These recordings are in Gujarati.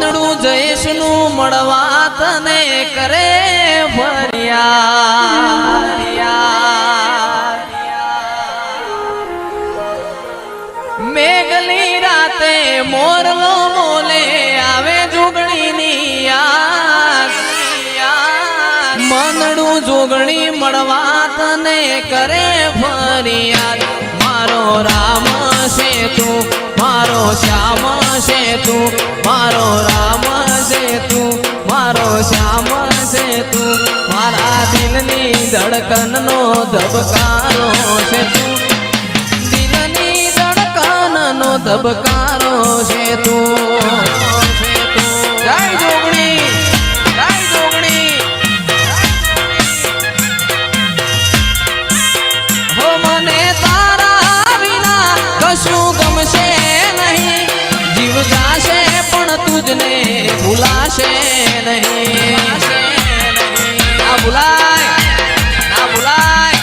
મનડું જયેશનું મળવા તને કરે ફરિયાદ મેઘલી રાતે મોરલો બોલે આવે જોગણીની યાદ મનડું જોગણી મળવા તને કરે ફરિયાદ મારો રામ છે તું મારો શ્યામ છે તું મારો રામ છે તું મારો શ્યામ છે તું મારા દિલની ધડકનનો ધબકારો છે તું દિલની ધડકનનો ધબકારો છે તું જય જોગણી જય જોગણી હો મને તારા વિના કશું ગમશે નહીં જીવ જાશે પણ તુજને ભૂલાશે નહીં ના ભૂલાય ના ભૂલાય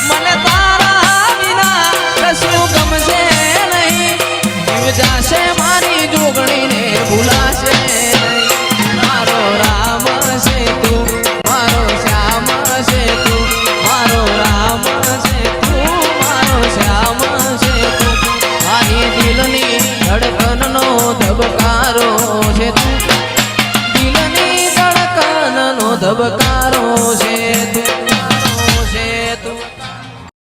મને તારા વિના કશું ગમશે નહીં જીવ જાશે મારી જોગણીને ભૂલાશે મારો રામ છે તું મારો શ્યામ છે તું મારો રામ છે તું મારો શ્યામ છે તું મારી દિલની ધડકનનો ધબકારો છે તું દિલની ધડકનનો ધબકારો